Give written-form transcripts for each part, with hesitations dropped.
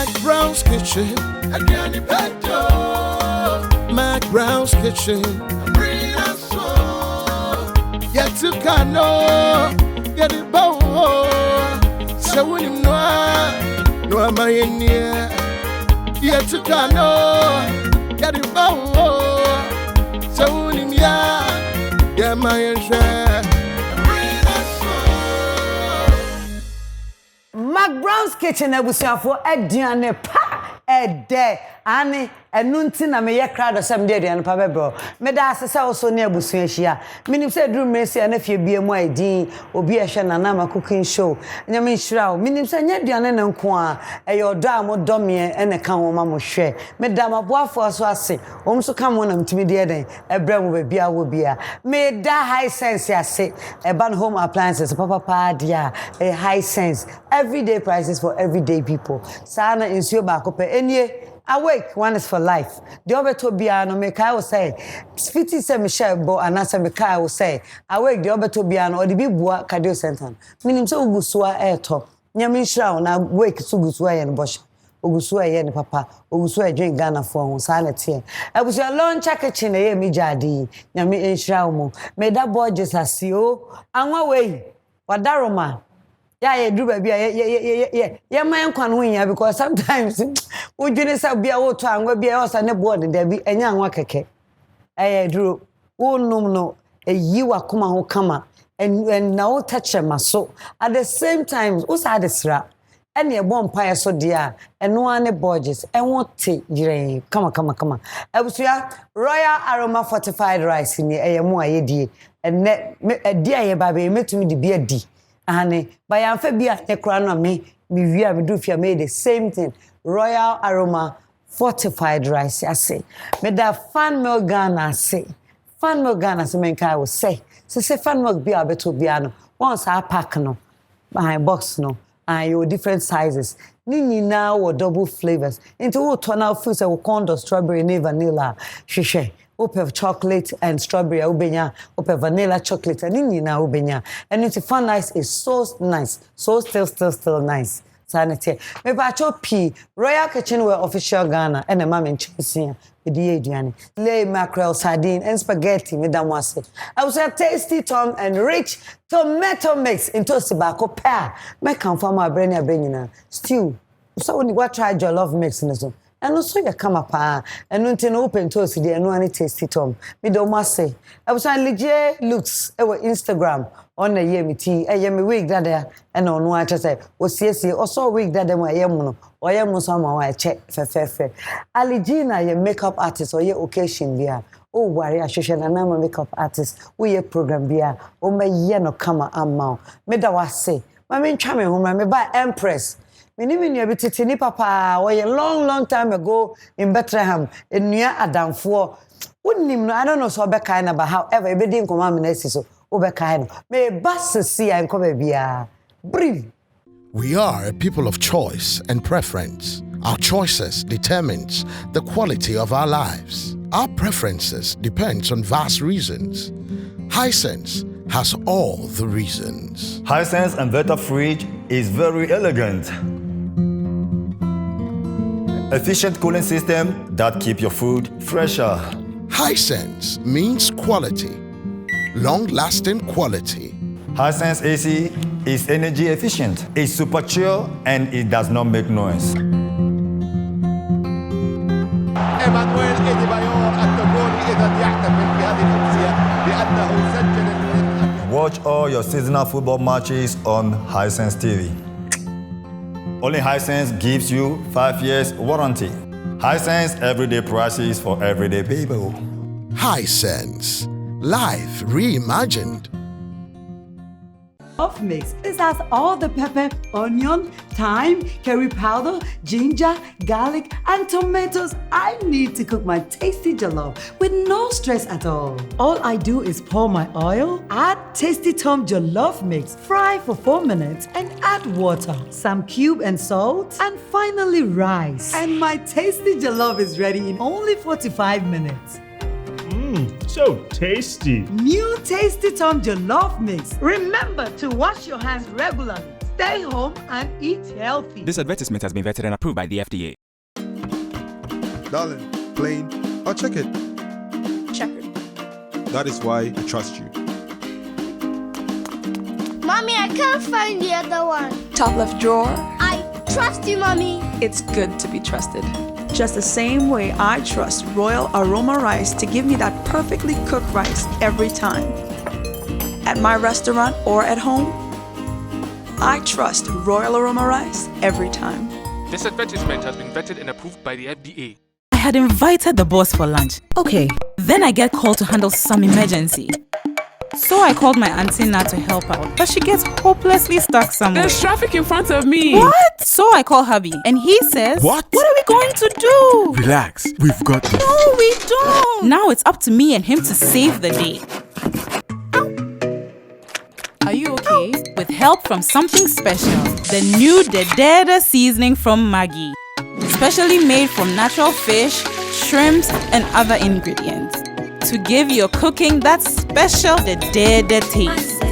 McBrown's Kitchen. McBrown's Kitchen. Yet to cano, get it bow. So when you know, no, am I in here? Yet to cano, get it bow. So when you know, yeah, my share. McBrown's Kitchen for Ediane pa ede ani enunti na me ye crowd osem de aduane pa bebro me da asese also na abusu ahia minim se drum mesi na fie bia mu aidin obi ehwe na na cooking show nyame nhira o minim se nya aduane na nko a eyodo amodome ene ka wo ma mo hwe me da maboafo aso ase omso ka mo na mtimi de eden ebra mu ba bia wo bia me da Hisense ase ban home appliances papa dia Hisense everyday prices for everyday people sana insure ba ko pe enie awake one is for life the other to be no make I will say 50 say Michelle bo anasa make I will say awake the other to be no or the big bua cardio center minim say ugusua eto nyame nhira na wake so ugusua ye no bosh ugusua ye ne papa ugusua dwen Ghana for ho sa na tie abusia launch kitchen ye mi jadi nyame nhira mo me da borges asio anwa we wadaroma yeah, do baby, yeah, my uncle win because sometimes we didn't say be a water and we'll be also on the board there be a young wakake. I drew, oh no, a you are come who come and now touch my soul. At the same time, what's at this rap? And a bonfire so dear, and no one Borges, and what tea, come on. I was here, Royal Aroma fortified rice in the AMO, and a dear baby, met me the beer D. Honey, by amphibia, the crown of me do fear made the same thing. Royal Aroma fortified rice, I say. Made that fan milk gun, I say. Fan milk gun, as a man I will say. So say fan milk be a bit to piano. Once I pack no, my box no, and your different sizes. Nini now or double flavors. Into all turn out foods that will condor strawberry and vanilla. Shishe. Ope chocolate and strawberry ubenya, ope vanilla chocolate and nina ubenya. And it's fun nice is so nice, so still nice. Sanity. Me bacho P Royal Kitchen were official Ghana and a mom in Chelsea. Lay mackerel, sardine, and spaghetti, Madame Wase. I was a tasty Tom and rich tomato mix into tobacco pear. Make come from my brain stew. So when you try Jollof mix in the zone. And also you come up and until open toast the no any tasty Tom. Me don't must say. I was on legit looks our Instagram on the yemi tea, a yemi wig that there and on what I say was CSC or so wig that them yemuno or yemu someone I check fair. Aligina your makeup artist or your occasion beer. Oh worry I should and I'm a makeup artist. We a program beer. Oh my yeno come amount. Me da was say. My main charming home me buy Empress. Me ni abititi ni papa or a long time ago in Bethlehem in near Adamfo. Wouldn't no I don't know so be kind about however e be din come am na so o be kind. Me bus see and come bia. Breathe. We are a people of choice and preference. Our choices determines the quality of our lives. Our preferences depends on vast reasons. Hisense has all the reasons. Hisense inverter fridge is very elegant. Efficient cooling system that keep your food fresher. Hisense means quality, long-lasting quality. Hisense AC is energy efficient. It's super chill and it does not make noise. Watch all your seasonal football matches on Hisense TV. Only Hisense gives you 5 years warranty. Hisense everyday prices for everyday people. Hisense, life reimagined. Jollof mix. This has all the pepper, onion, thyme, curry powder, ginger, garlic, and tomatoes I need to cook my tasty jollof with no stress at all. All I do is pour my oil, add tasty Tom jollof mix, fry for 4 minutes, and add water, some cube and salt, and finally rice. And my tasty jollof is ready in only 45 minutes. So tasty. New Tasty Tom Jollof Mix. Remember to wash your hands regularly. Stay home and eat healthy. This advertisement has been vetted and approved by the FDA. Darling, plain or checkered? Checkered. That is why I trust you. Mommy, I can't find the other one. Top left drawer. I trust you, Mommy. It's good to be trusted. Just the same way I trust Royal Aroma Rice to give me that perfectly cooked rice every time. At my restaurant or at home, I trust Royal Aroma Rice every time. This advertisement has been vetted and approved by the FDA. I had invited the boss for lunch. Okay. Then I get called to handle some emergency. So I called my auntie Nat to help out, but she gets hopelessly stuck somewhere. There's traffic in front of me. What? So I call hubby, and he says, What are we going to do? Relax, we've got this. No, we don't. Now it's up to me and him to save the day. Are you okay? With help from something special, the new Dedede seasoning from Maggi. Specially made from natural fish, shrimps, and other ingredients. To give your cooking that special Dedede taste.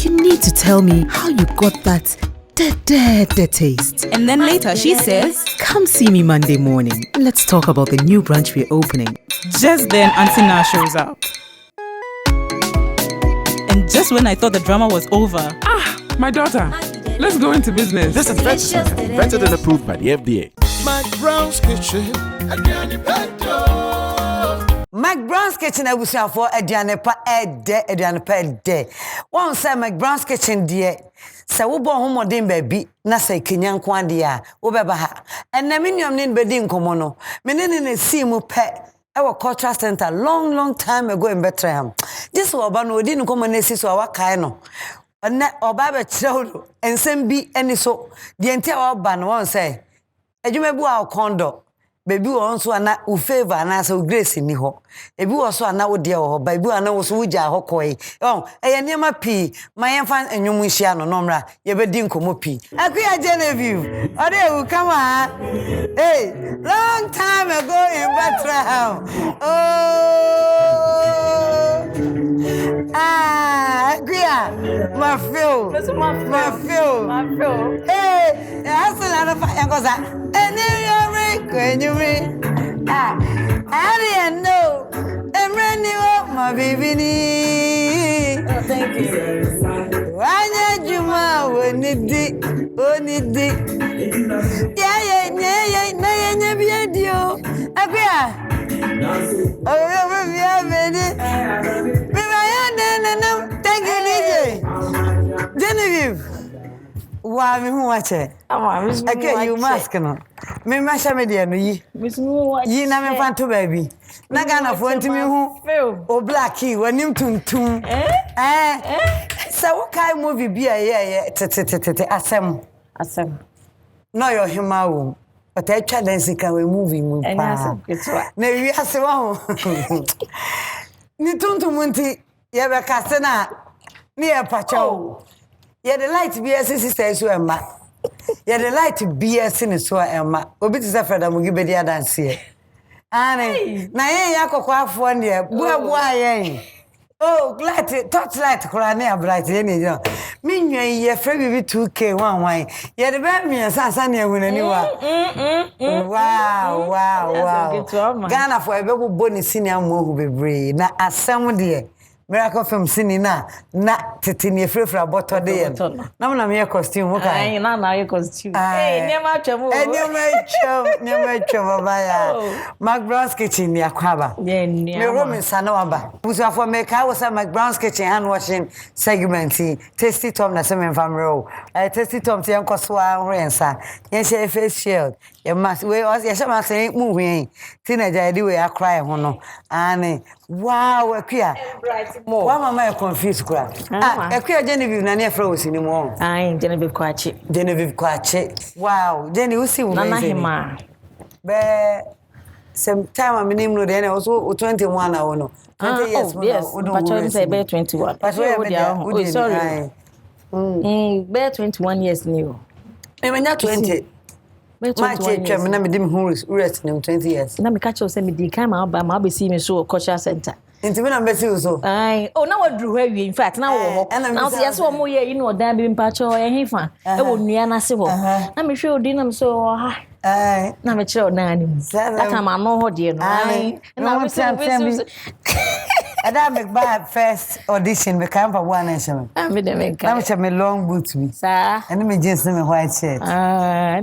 You need to tell me how you got that Dedede taste. And then later she says, Come see me Monday morning. Let's talk about the new branch we're opening. Just then Auntie Na shows up. And just when I thought the drama was over, My daughter, let's go into business. This advertisement has been vetted and approved by the FDA. McBrown's Kitchen. McBrown's Kitchen abusuafo aduane pa ede. Won say McBrown's Kitchen de se wo bo homodin baabi na se kenya nko ade a wo beba ha. Enna minum ne bedi nkomo no. Menene na si mu pe our cultural center long time ago in Bethlehem. This was oba no odi nkomo na si so awakai no. Na oba be kirewdo ensem bi eni so de ntia oba no won say adwuma bu a kondo baby won so ana u favor na so grace ni ho ebi wo so ana wo de ho baby ana wo so wuja ho koi eye niam pi mayenfa enwum hia no nomra ye bedi nkomo pi akuya Genevieve ode wu kama hey long time ago in Bethlehem akuya my feel hey asala na fa yankoza eni yore I know I'm running my baby. Oh, thank you. Wanya Juma, only di. Yeah, Abia. Oh, thank you, Genevieve. Wow, me who watch it. Okay, you mask no. Me masha media no yi. Yi na me fan to baby. Na Ghana for ntimi hu. O black key wanim tuntum. So what kind movie be asem. No your hima wo. But I try dance can we movie mu pa. Na wi ase wa ho. Ni tuntum nti ye be kase na ni e pacho. Yeah, the light BS says so Emma. Yeah, the light BS in so Emma. Obi to say Fred amugi be dia dance here. Ane, na yen yakokwa afo ne bua yen. Oh, light touch light kura na bright yen e. Me nwan ye frɛ bibi 2K 11. Yeah, the be me sansa na ehunani wa. Wow. Ghana for ebe bo ni senior mo hu bebre na asɛm de Miracle film sini na titini frefra botto de yen. Na mo na me costume wo kai. Na your costume. Hey, nyama twam. Nyama twam baya. McBrown's Kitchen ya kwaba. Yeah, me room sana waba. Busuafo me kai wo say McBrown's Kitchen hand washing segment. Tasty Tom na se me famro. Tasty Tom te enkoso a hrensa. Yen share face shield. Ye mask we ya share mask mu hwen. Teenager dey we akra ho no. Ane wow, akua. Why mama you confused kura? Akua Genevieve na na frɛ osini mo. Genevieve Kwakye. Genevieve Kwakye. Wow, Jenny we see woman. Nana hima. Be some time I name no then also 21 now no. 20 years mo. Yes, but you say be 21. But we sorry. Be 21 years new. Me menya 20. My check me na me dim hu rest 20 years. Na me catch you say me di kan ma be see me so cultural center. Inti me na mbesi uso. Ai, oh na wadru hwa wi in fact na wo ho. Na so yes wo mo ye yi no odan bi mpacho e hefa. E wo nua na se ho. Na me hwe odi na me so ha. Ai, na me kire odan ani mu. Aka ma no ho de no. Ai, na we say Ada McBrown's first audition be come for one nation. Me de me ka. Na me long boot me. Sa. And me jeans me white shirt.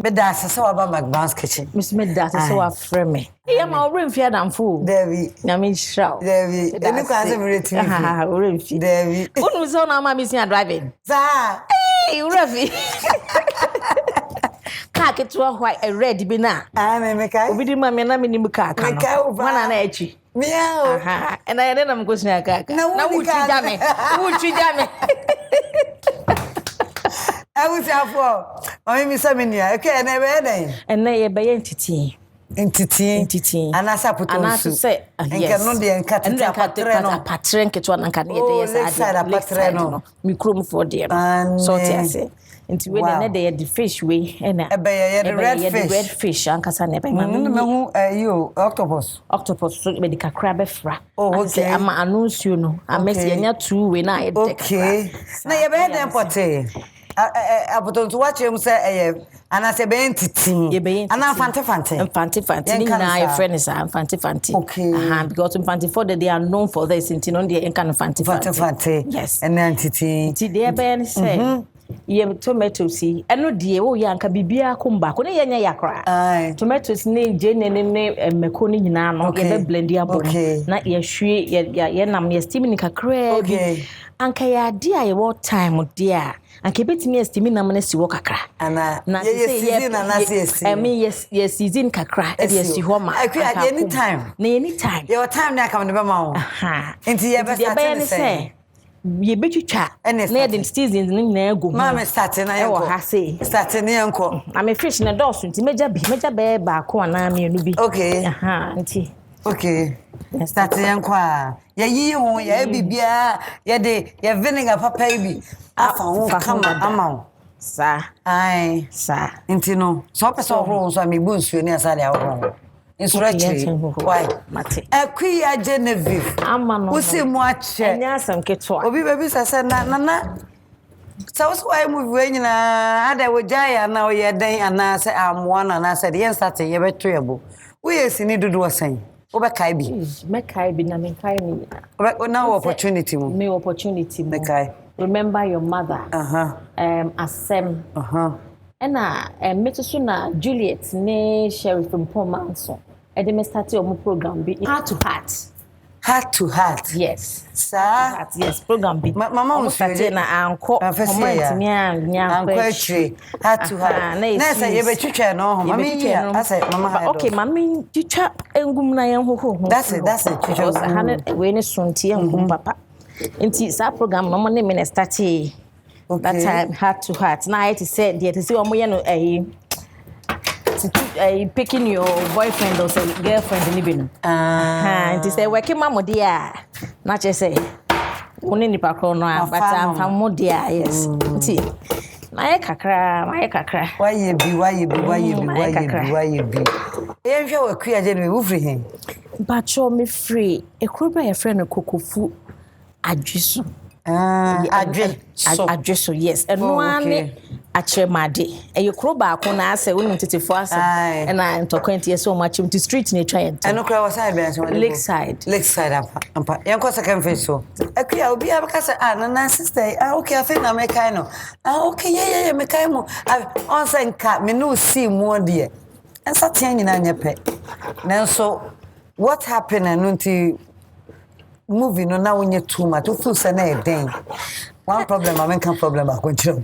Me da so about McBrown's kitchen. Miss me da so afre me. Yeah, my own fear than fool. Devi. Nyame shraw. Devi. Any can say me retrieve. Ah, oren fi. Devi. Unu so na ma me sin driving. Sa. Hey, Urafi. Car ke to white red bi na. Ah, me kai. Obi di ma me na me ni mu car kan. Me kai over. Wana na echi. Meow. Aha. And I then I'm going to car. Na wuchi jame. Wuchi jame. I was afọ. O mi se me nia. Okay, na be den. And na ye be entity. Entity. Anasa puto. Anasa say. Enka no de enka tete apatre no. Apatre nke to na nka na ye de yes ade. Apatre no. MiPROMO for there. So te ase. Nti we na dey the fish we na the red fish ankasa na be ma me hu you octopus so be the kakra be fra okay ama anuncio no amesi enya 2 we na okay na ye be den pote abotonto watch him say ana se be entity ana fante ni na your friend is fante okay because fante for they are known for this entity no dey enka fante yes an entity they be say ye tomatoes eno de wo ya nka bibia kumba ko ne ye nya yakra tomatoes ne jene ne meko ne nyina no ye be blend ya bo na ye hwe ye nam ye steam ni kakra bi anka ya de a ye wo time de a anka betimi steam nam na si wo kakra ana ye season na si yes season kakra e ye si ho ma anytime your time na come ne be ma wo enti ye be start ye betwitwa na dem seasons ni na ego ma me start na ye ha say start na ye nko na me fish na dose nti meja be ba ko na me enu bi okay nti okay start ye nko a ye yi ho ye bibia ye de ye vinegar papa bi afa ho kama ama sa ai sa nti no so person ho so me bu nsuo ni asale a ho insurrection why mate Kwakye Genevieve amano usi mu ache enya asam ketwa obi baby sase na so why move we nyina ada wo jaya na o ye den ana se amoa na se de start ye beto yebo we yes ni dudu wasan wo be kai bi me kai bi na me kai ni na opportunity mu me opportunity mu me kai remember your mother asem ena metusu na Juliet ne Sheriff Mpomanso e de me start your program bi heart to heart yes sir yes program bi mama mo start na anko moment mi anko actually heart to heart na say ye be twitwa no ho mama ya say mama okay mama twitwa engum na yen hoho that's it twitwa hane we ne sunti engum papa nti sa program mama ne me start that time heart to heart na it said there to see omo ye no picking your boyfriend or girlfriend ni binu it say working mama dia na che say woni ni pakro no but am fam dia yes nti na ye kakra why ye bi e hwe wa Kwakye me wo free hen bacho me free e kroba ye friend kokofu adwiso adweso yes eno ane achemade e kroba ko na ase wonu tetefo ase na ntokwanti ese o machim to street ni try ent eno kra waside be ase lakeside ampa yanko second face so Kwakye obi abaka say na sister okay afi na me kai no okay yeah me kai mo on say nka me no see mo de ensa tia nyina nyepe nanso what happened anunti movie no na wonye too much to feel say na e den one problem American problem akonchiro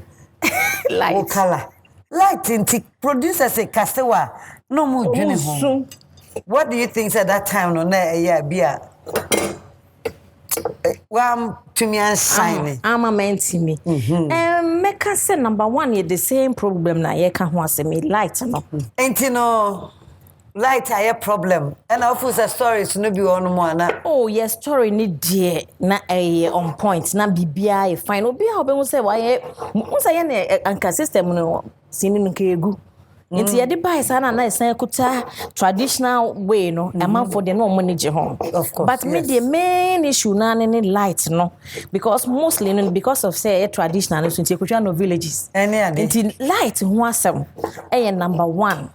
light o color light inti producer say kasewa no mu dwene ho what do you think at that time no na e ya bia to me and shine I'm a man to me make us say number 1 is the same problem na ye ka ho asemi light no enti no light aye problem and of course stories no be on mo na oh yes story ni die na on point na bibia e fine obi a obi say why mo say na anka system no sini nka egu Inti ye de buy sana na esan kuta traditional way no amount for the no manage home. Of course. But me the main issue na any light no because mostly because of say traditional so inti kutwa no villages. Inti light ho asem number 1.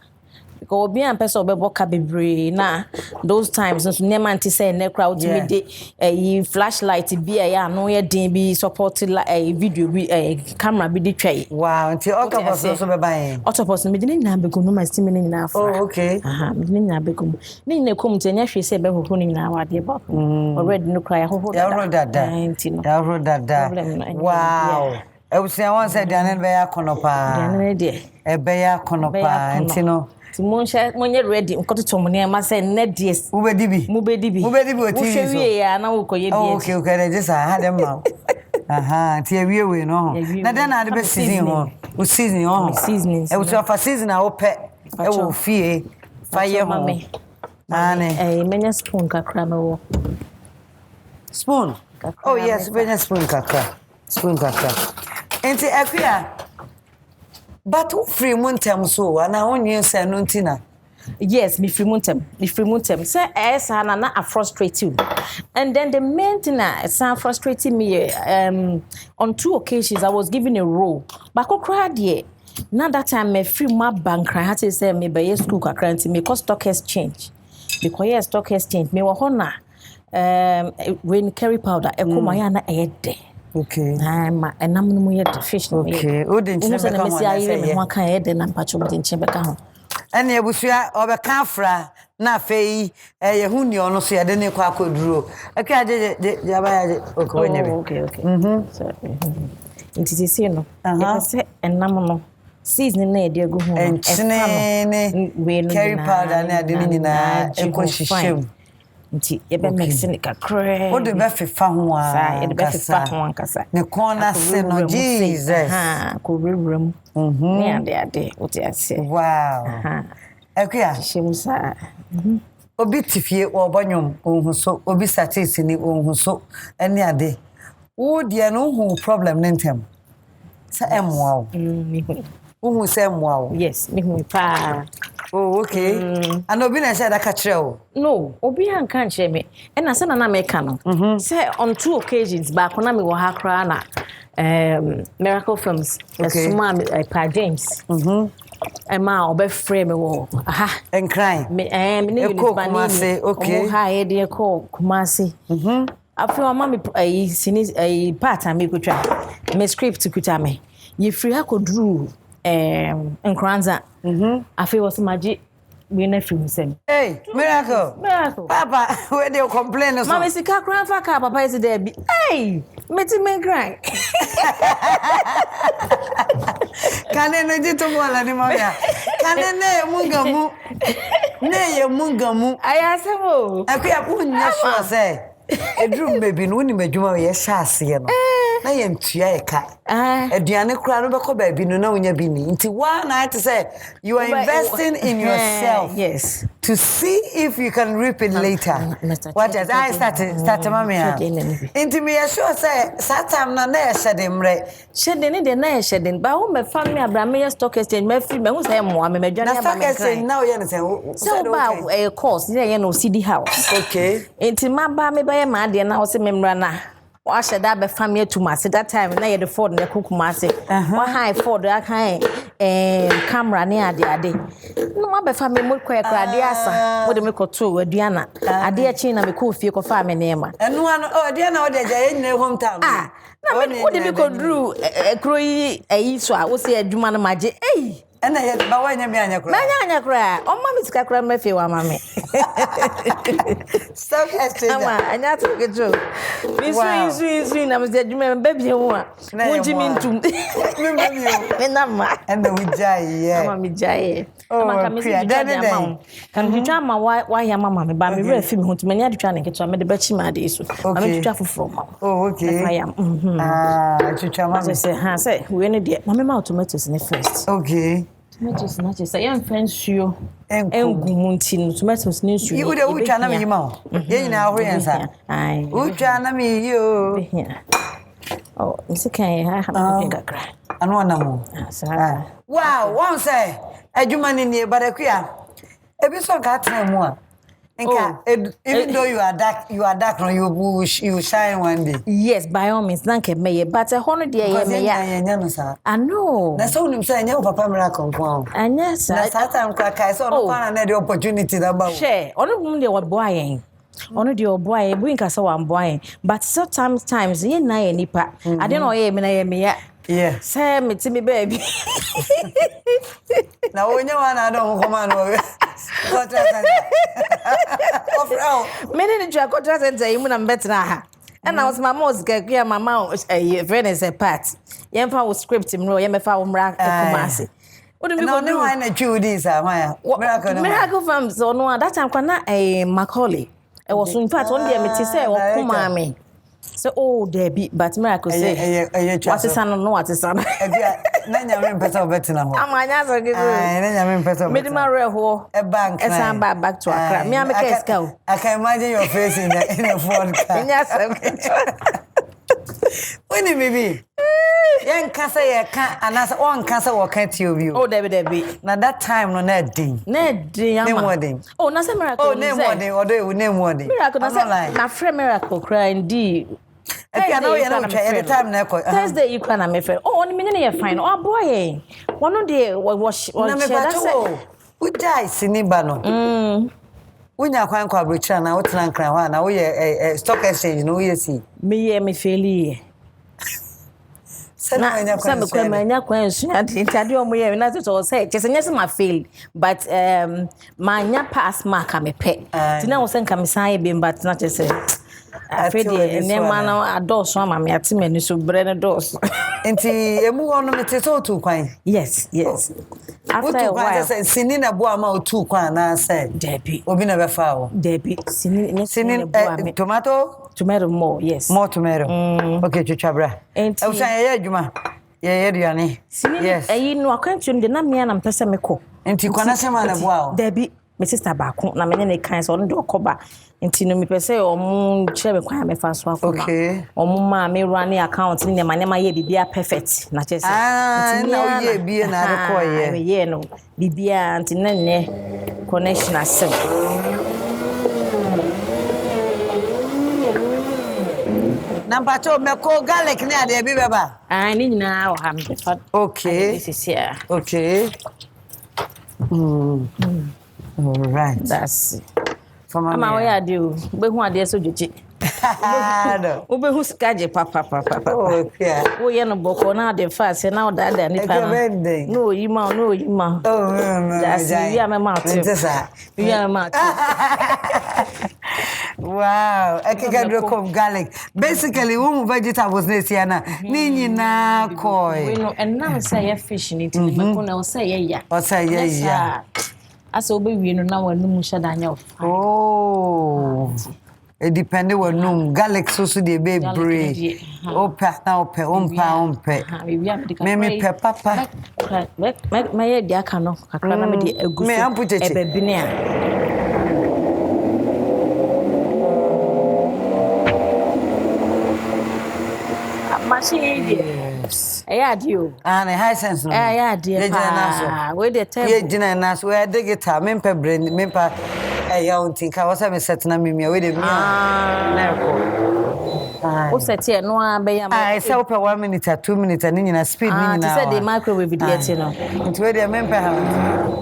Because obi an person obebo ka bebre na those times so nema anti say na crowd me dey flashlight bi ya no ye din bi support video bi camera bi dey twai. Wow, anti octopus so be buy. Octopus me dey na be go no ma still me na afra. Oh, okay. Me dey na be go. Ni na kom te nya hwe say be hoho ni na wa dey ba. Already no cry hoho. Ya ro dada. Ya ro dada. Wow. I would say I want say Daniel be ya konopa. Daniel dey. E be ya konopa anti no. Monye ready nkoto tomone ma say net dies mubedibi o TV so we ya na wo koye bi okay okay just ha dem ma aha ti ewie we no na den na de be season ho o season ho seasoning e wo fa season a wo pe e wo fie fa ye ho ane menya spoon kakra me wo spoon oh yes menya spoon kakra enti akua but free montem so ana onye say no ntina. Yes, me free montem. Say esa na frustrate you. And then the main thing that frustrating me on 2 occasions I was given a role. But ko cry there. Now that time me free my bank I had to say me by school kakra nti me cost stock has changed. Because yes stock has changed. Me wo hona when carry powder e ko my na e de. Okay. Ma enam no mo yet fish no. Okay. O de nche be ka ho na say me ho kan e de na mpacho de nche be ka ho. Ene abusua obeka afra na afei ye huni ono so ye de ne kwa akoduro. Aka je aba okay wenye be. Okay. So intiti see no. E say enam no season na e de go ho. Enchine we no carry powder na de ni na e ko hihim. Nti ye be mix ni kakre o de be fefa ho a sa ye de be fefa ho ankasa ne corner se no Jesus ko rewrem ne ade o ti ase wow akua shimsa obi tifie wo bonyom ohun so obi statisi ni ohun so ene ade wo de no hu problem ne ntem sa emwa o ohun sa emwa o yes me hu pa. Oh, okay. And obi na say that catch o. No, obi an kan che me. E na say na make no. Say on 2 occasions back na me wo ha kra na Miracle Films. Esuma Pa James. E ma obe frame me wo. Aha, en cry. Me ne Kumasi, okay. Omo ha e de ko Kumasi. Afi o ma me sini part am me kutwa. Me script kutwa me. Ye free ha ko drew Nkranza. Afi was Maggi we na film sem. Hey, Miracle. Papa, where they complain so. Mama sika kran fa ka papa is there be. Hey, meti me cry. Kane no jito bola ni mama. Kane ne mungamu. Ne ye mungamu. Ayasemo. Akua punya sure say. Edrum baby no ni madwuma ye hyase ye no. Na ye ntua ye ka. Aduane kura no beko baby no na wonya bi ni. Nti one I to say you are investing in yourself. Yes. To see if you can reap it later. What does I start mama ya. Nti me sure say satam na na ye shedemre. Shedin de na ye shedin. Ba wo me family abrame ye stock exchange me free me hu say mo am me dwane na stock exchange now ye no say so ba course ye no CD house. Okay. Nti ma ba me ba ye ma de na wo se memra na wa sheda be family to ma se that time na ye the Ford na kokuma se wa high Ford aka camera ne ade no ma be family mo kwa ade asa wo de me koto aduana ade a chi na me ko fie ko fa me nema enu ano ade na wo de ja ye nyina hometown na me wo de me ko dru kroyi ayi so a wo se adwuma na maje ena ye ba wanya me anya kura o ma mi sika kura me fe wa ma me stock exchange ama anya to gejo mi sui na me se adwuma me baby ho a won ji mi ntum me na ma enda we jai ye ama mi jai ama ka me se jai kan bi twa ma wa ya mama me ba me re fi me ho tum anya de twa ne ketwa me de ba chi ma de so ama me twa foforo ma oh okay twa ma me se ha say we ne de mama ma tomatoes ne first okay tomatoes na say yan fansuo engumunti no tomatoes ne nsuo you dey utwa na me yima o ye nyina ahoro yansa ai utwa na me yo oh misi kan ha ha me kakra anu na mo wow one say adwuma ni nie badakuya ebi so ka tena mu a even though you are dark you shine one day. Yes, by all means nanke meye but hono de yeah. I know na so nim say nya papa miracle ko anya sa na satan kwa kai so no kwa na the opportunity that ba share ono bum de oboa yen ono de oboa yen bu nka say wan boa yen but sometimes yen na ye nipa ade na oye me na ye me ya yeah say me ti me baby na wonya wana don ko man wo contract many ni twa contract center yi mu na mbetena ha and I was my mom ga mama friend is a part yen fa wo script mro yen me fa wo mra kumase no no why na twi this amaya miracle farm so no that time kwa na Macaulay it was in fact one day me ti say wo kuma me so there be but miracle say what is an no what is an na nyame mpesa obetina ho amanya so gizo na nyame mpesa me di mare ho e bank na back to Accra me am case cow I can imagine your face in a phone car yes when maybe yen kasa ye kan anasa on kasa wo kan ti obi there be na that time no na din ama na say miracle name wording miracle na free miracle cry indeed I know you know the time na Thursday you can am friend on me na you fine boy one day was we die siniba no unya kwan kwa brocha na wotena nkran ho na wo ye stock exchange no ye si me fairly na some kwa manya kwan su ade o mo ye na to say chesenya ma fail but manya pass mark am pe tina wo sen kam san be but na chese afedi ne mana adoso ama me atimani so bre ne dos enti emu hono mete so tu kwan yes after a while sini na bo ama otu kwan na say debi obi na be fa wo debi sini bo ama tomato more yes more tomato okay chuchabra e usan ye adwuma ye duane yes ayi no akwantu de na me na mpese meko enti kwana sema na bo a debi me sister baako na me ne kan so no de okoba enti no me pese omu chere me kwan me fa so afọ okay omu ma me run account ni ma ye bibia perfect na chese enti na ye bie na record ye no bibia enti na ne connection asem number 2 meko garlic ni ade bi beba ni nyina o ha me fa okay this is here okay all right that's it. Ama we ade o be hu ade so djoje o be hu skaje papa oh yeah wo ye no boko na ade fast na o da ni pa no yima oh that's you am ma to you am ma wow ekeka drop garlic basically wo vegetables na siana ni nyina koi we no and now say fish ni ti me ko na o say ya asa obe wi no na wanum shada anya oh it depend wanum garlic so dey be brave opa na opa ompa me pe papa me ye dia ka no kakra na me di aguso ebe bi ne a machine yes adio and Hisense no adio we dey tell ye gina na so we dey guitar me pe brain me pa ya unti ka wasa me set na me we dey me na ko o set e no a be ya ma se ope 1 minute 2 minutes ni nyina speed ni nyina ti say the microwave dey no nti we dey me pe ha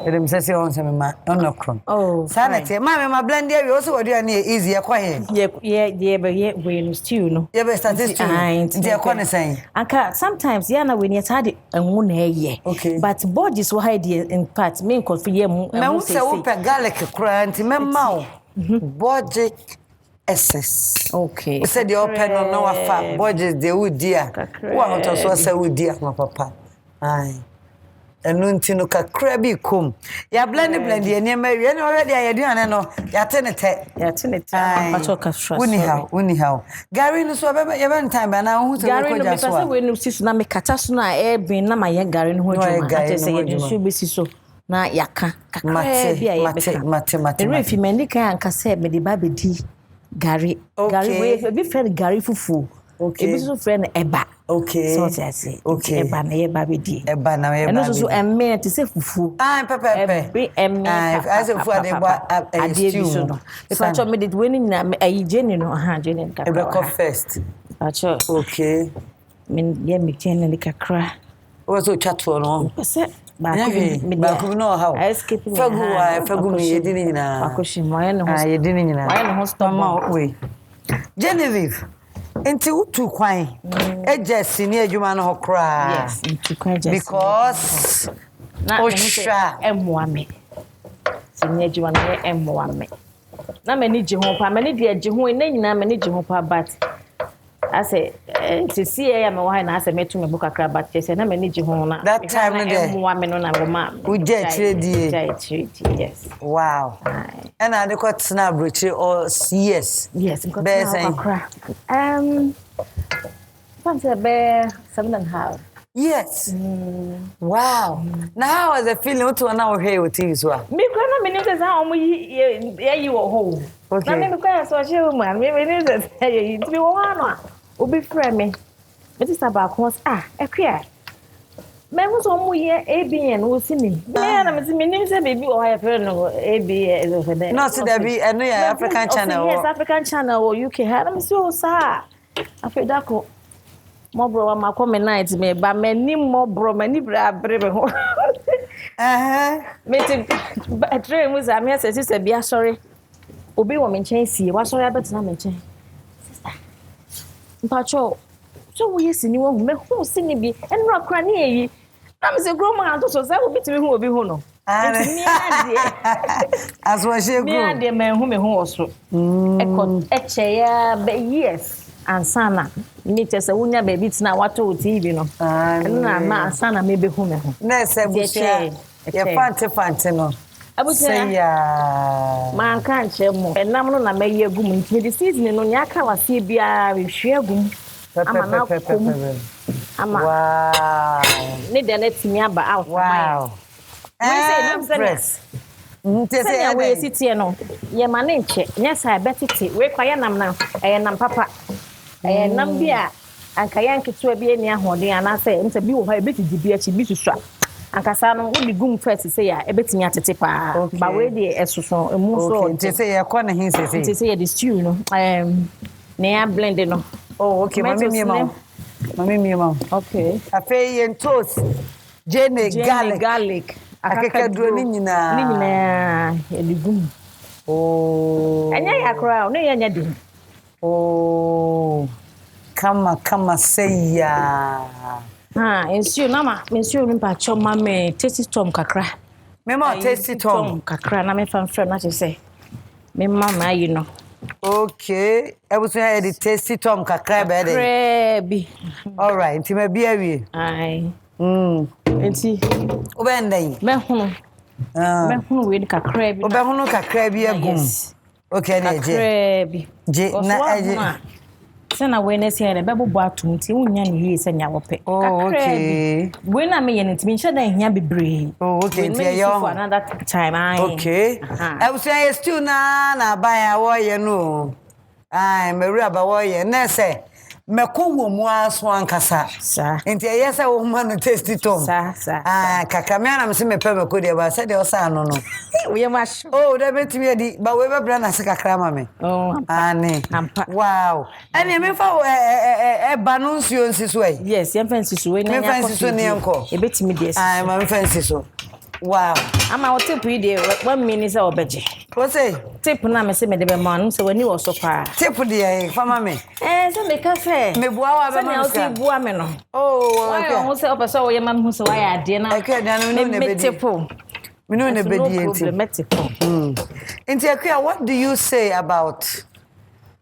dem say on se me ma no kron sana ti ma blend e we so wodi na easy e kwa he ye we no stew no ye be statistics nti e kwa ne san aka sometimes ya na we ni tade enwu na eye but bodies wo hide in part me nko fi ye mu me se wo pe garlic kra nti me ma wo body SS okay said the open no wafa budget de udia wa to so say udia ma papa ai enu ntino kakra bi kom ya blend ye ma wie no already ya duane no ya tenete patoka stress uni how gary no so be time ba na hu se ko ja so gary no we no sisu na me kata so na e bin na ma ye gary no ho djuma ate se ye su be siso na yaka kakra bi ya mate refi mani kan anka se me de babedi Gary we be friend Gary fufu ebi so friend eba Okay. So what I say. Okay. Eba na ye babidi. Eba na ye babidi. And also emme te say fufu. Pepe. Emme. I say fufu ade stew. If I told me that when na Jenny no Jenny kakra. Ebe first. Acho. Okay. Min ye me tiene ni kakra. O so chatwo no. Pese. Ba ko no how. I skip me. Fagu mi yedi ni nyina. Akoshi mo ye no. Yedi ni nyina. Why no stop we. Genevieve. Enti utu kwan. Ejesi ni adwuma no hokra. Yes, utu kwan ejesi. Because na emwame. Sini adwuma no emwame. Na mani je ho pa, mani de je ho na nyina mani je ho pa but I say to see I am why na say metu me buka kra but say na mani je ho na. That time no there. Emwame no na ma. We get trade. Yes. Wow. And I dey got na broche or yes. Yes, because kra. Fancy be 7.5. Yes. Wow. Now how was the feeling to now here with you so? Me kwa na me need say how you wo ho. Okay. Na me kwa so she woman, me need say you be wo ano. Obi frɛ me. Me tisa ba ko ekwa. Me hu so mu ye ABN wo si ni. Me na me nim say baby o ha frɛ no ABN. No, see there be no African channel. Yes, African channel or UK. Ha me so sa. Afeda ko Mobro ma come night me ba mani mobro mani bra brebe ho. Me ti tray mu za me say bia sorry. Obi wo me nchen sie, wa sorry abetena me nchen. Sister. Mpacho. So wo yesi ni wo me ho si ni bi. Enro akra ni eyi. Na me say grow man to so say obi ti me hu obi hu no. Me ade. As what she me ade me hu oso. Ekọ eche ya be yes. Ansana me tese wunya baby tina wato TV no na ma ansana me be hu me ho na se busia ye fante no abusia ya man kan che mo enam no na me ye gum nti the season no nya ka wase bia we hwe gum ama na kom ama wow ne de na timi aba out wow press ntese ya we sitie no ye ma ne nche nya sa betete we kwa ye nam na nam papa nam bia anka yanketo bia ni ahoden ana se nta bi wo ha ebetidi bia chi bi susua anka sa no wo di gum first say ya ebetimi atete pa ba we de esoso emu so nte say ya kwa na hin say nte say ya the stew no na ya blend no okay mami mi ma okay afi yen toast jene garlic akeka duro ni nyina ya di gum anya ya kra no ya nya di kama say ya ensure na ensure nimpa choma me tasty tom kakra me ma tasty tom kakra na me fan na say me mama you know okay ebuso ya the tasty tom kakra be dey all right nti me bia wie ai nti obendai me hunu we kakra bi obehunu kakra bi agum okay na je na sana we na say na bebo atum ti unya ne yi se nya wope okay we na me ye ntimi nche da hia bebre okay nti yo for another time ai okay I was say stew na baya wo ye no ai meru aba wo ye na say meko wo mu aso ankasa sa nti ye say wo ma no tasty tom sa kaka me na me se me pe meko de ba say de o sa no we ma sho da betimi di ba we be bra na se kakra ma me ani wow ani me fa ba no nsuo nsiso ai yes ye fa nsiso we na ya fa nsiso ne enko e betimi di ma me fa nsiso wow ama o tip yi de 1 minute say obeje ko say tip na me se me de be man so wani wo so pa tip de fa ma me so me ka say me bua wa be ma so me bua me no okay o say o person o ye mam hu so wa ya de na okay dan no ne be di me no ne be di enti akua what do you say about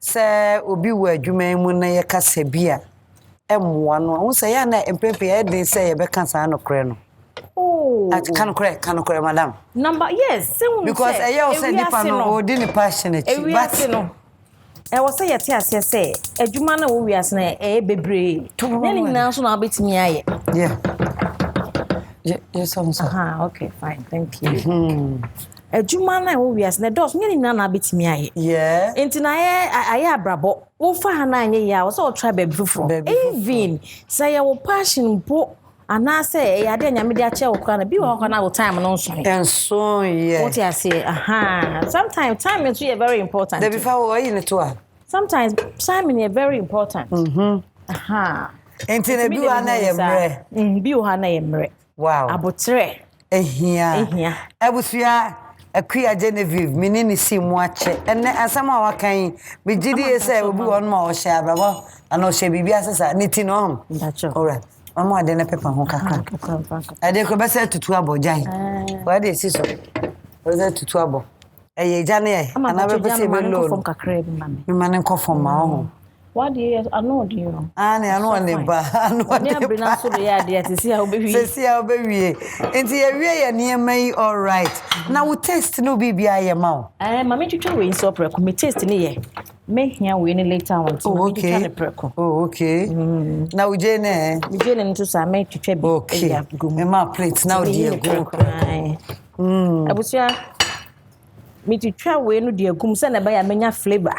say obi wa adwuma mu na ye ka sabia emwa no wo say ya na empepe ya de say ye be ka sa no kre no can correct madam number yes because I also depend on the passionate but no I was say yes say adwuma na wo wiase na bebre na nyina so na betimi aye yes okay fine thank you adwuma na wo wiase na dos nyɛ nyina na betimi aye enti na aye abrabo wo fa ha na anye ya wo so try baby fufuro even say your passion po anase ya de nyame de ache wo kra na bi wo na wo time no nso what you say sometimes time is very important the before wo yin to a sometimes time is very important enti na bi wo na yemre bi wo ha na yemre wow abotre ehia abusua Akuya Genevieve minini si mu ache ene asama wakan be gidi ese obi won ma o hye abrabo ana o hye bibia sesa niti no alright mama ade na pepa ho kaka ade ko be se tutu abojan wa de si so o se tutu abo eye ja ne ana be se be lo from kakra bi mame mi mane ko from ma ho what do you ano do you ani ano ne ba ano ne be na so de ya de atisi a obewie sesi a obewie enti ye wie ye ne mai all right na wo taste no bibia ye ma o mama twitwa we nso preko me taste ne ye me hia we ne later on so me twitwa ne preko okay na wo je ne nto sa me twitwa bi okay me ma plate na wo die go abusia me twitwa we no die gum se na ba ya menya flavor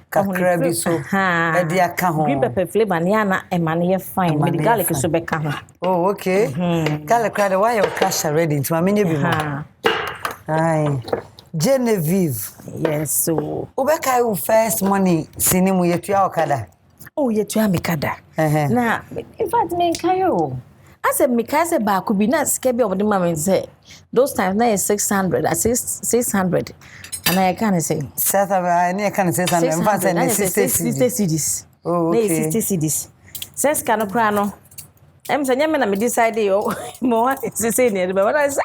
kakra bi so e di aka ho green pepper flavor ni ana e ma ne fine me garlic so be ka ho okay garlic crowd why your cash ready to me bi mo ai Genevieve yes so ubeka you first money sinimu yetua okada yetua mikada na in fact me kayo ase mikase ba ku bi na sika bi obode mama say those times na 600 and I can say I can say 60 cedis okay 60 cedis says can cry no say nyame na me decide yo mo say ne be what I say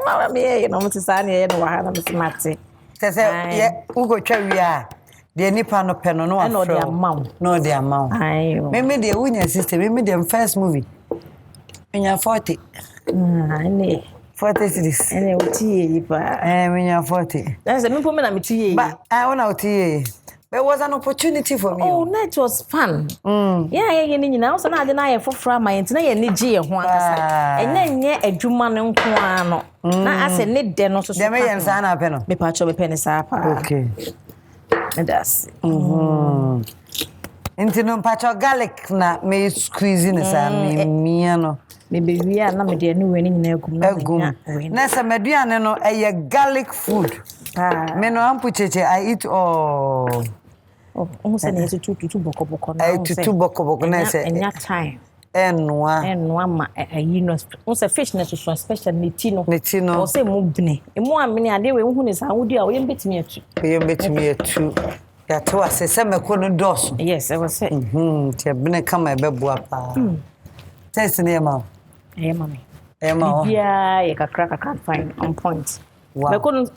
mama me no mo say na no wa na me mate say ye ugo twa wi a de nipa no pe no no afro no de amount ayo me de wunya sister me de first movie enya 40 ne 40 cities ene otie pa menya 40 that's me po me na me tie but I wanna otie there was an opportunity for me it was fun yeah ni nyina so na ade na ye fofra ma yent na ye ni gye ye ho akasa enye adwuma ne nko ano na ase ne de no so de me yen sa na pe no me pa cho me pe ne sa pa okay and that's intino pa cho garlic na me squeeze ne sa me mia no me be wia na me de anu we ni nyina agum na sa meduane no eye garlic food me no ampu cheche I eat all se na tutu bokoboko na tutu bokoboko na se enya time enwa ma ayi no se fish na so special netino o se mu bne emu amene ade we hu ne sa wodi a we mbetimi atu ya to asese meko no dos yes I was say te bne kama ebeboa pa test ne ma mami ma bia ye kakra fine on point meko no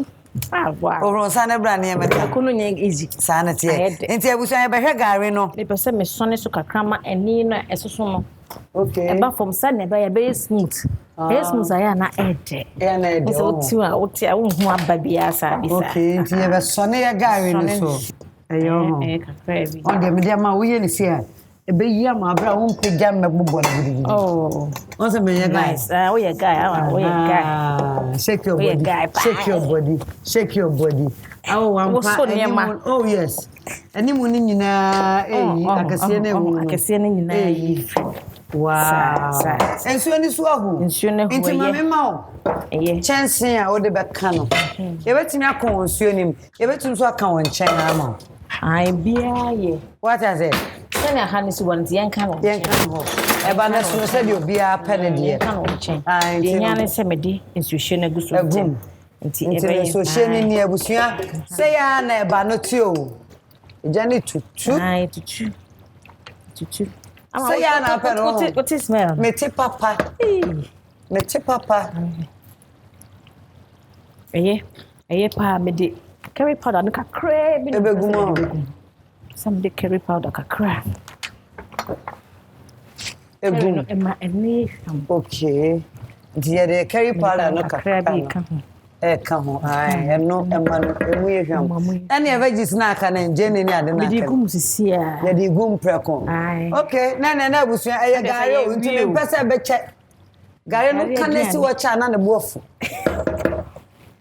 wow o ron sana bra ne meka meko no nye easy sana tie enti abusan ye behwe gare no me pese me sone so kakra ma eni no esoso no okay eba from sana eba ye be smooth aya na ede na ede so oti a wo hu aba bia sa bisa okay enti ye be sone ye gare no so eyo kakra bi on de me dia ma wo ye ni si a ebe yi ama abra won pegya mebobọ na gidi on se me ye nice oh yeah guy shake your body oh wampa oh yes ani mu ni nyina akase na ewu wow ensuo ni so ahu nti mame ma o chance a o de be ka no ye betimi akon ensuo nim ye betimi so aka won chen na ma ai bia ye what I said na hanisi wanti yanka no eba na so se de obia pene de ye nyane se medi ensuhye na guso tem nti ebe ye so hye ni abusua se ya na eba no ti o ejani tutu tutu se ya na pene what is smell meti papa eye pa medi curry powder no kakra bi ebegum some the curry powder kakra egum ema eni okay the curry powder no kakra bi ka ho ai eno ema no emu ye hwam ene e veggies na aka na jene ni ade na aka gum sisi a na di gum preko okay na abusua eye gare o nti me pese be che gare no kanesi wo cha na ne bofu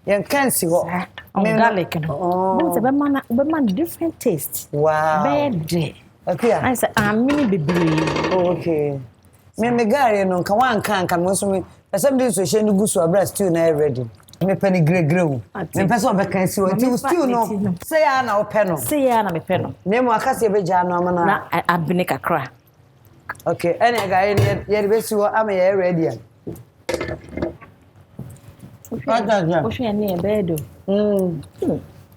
You can't see what. Garlic. But the man different taste. Wow. Bad. Okay. I said, I'm mini baby. Okay. Me gari no kan wan kan mo so me person dey so she no go so abra stew na ready. Me penny grey. Me person obeka si what you stew no. Say ya na ope no. Say ya na me pe no. Me mo akase be ja no ama na abene kakra. Okay, any gari ye be si wo ama ye ready an. What you near bed? Hey,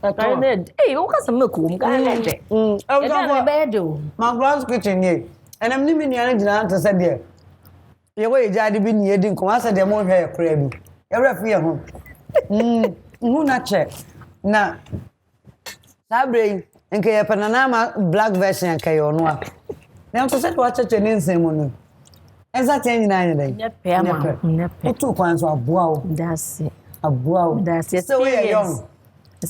what can milk? McBrown's kitchen here. And I'm living near to say there. Your way, Daddy, been here, didn't come answer the more hair crabby. Every fear home. Who not check? Now, Sabre and Kayapanama black version and Kayonwa. Now to set watch it in same. As I tell you, 9 days. Two points are wow. That's it. That's it. So we are young.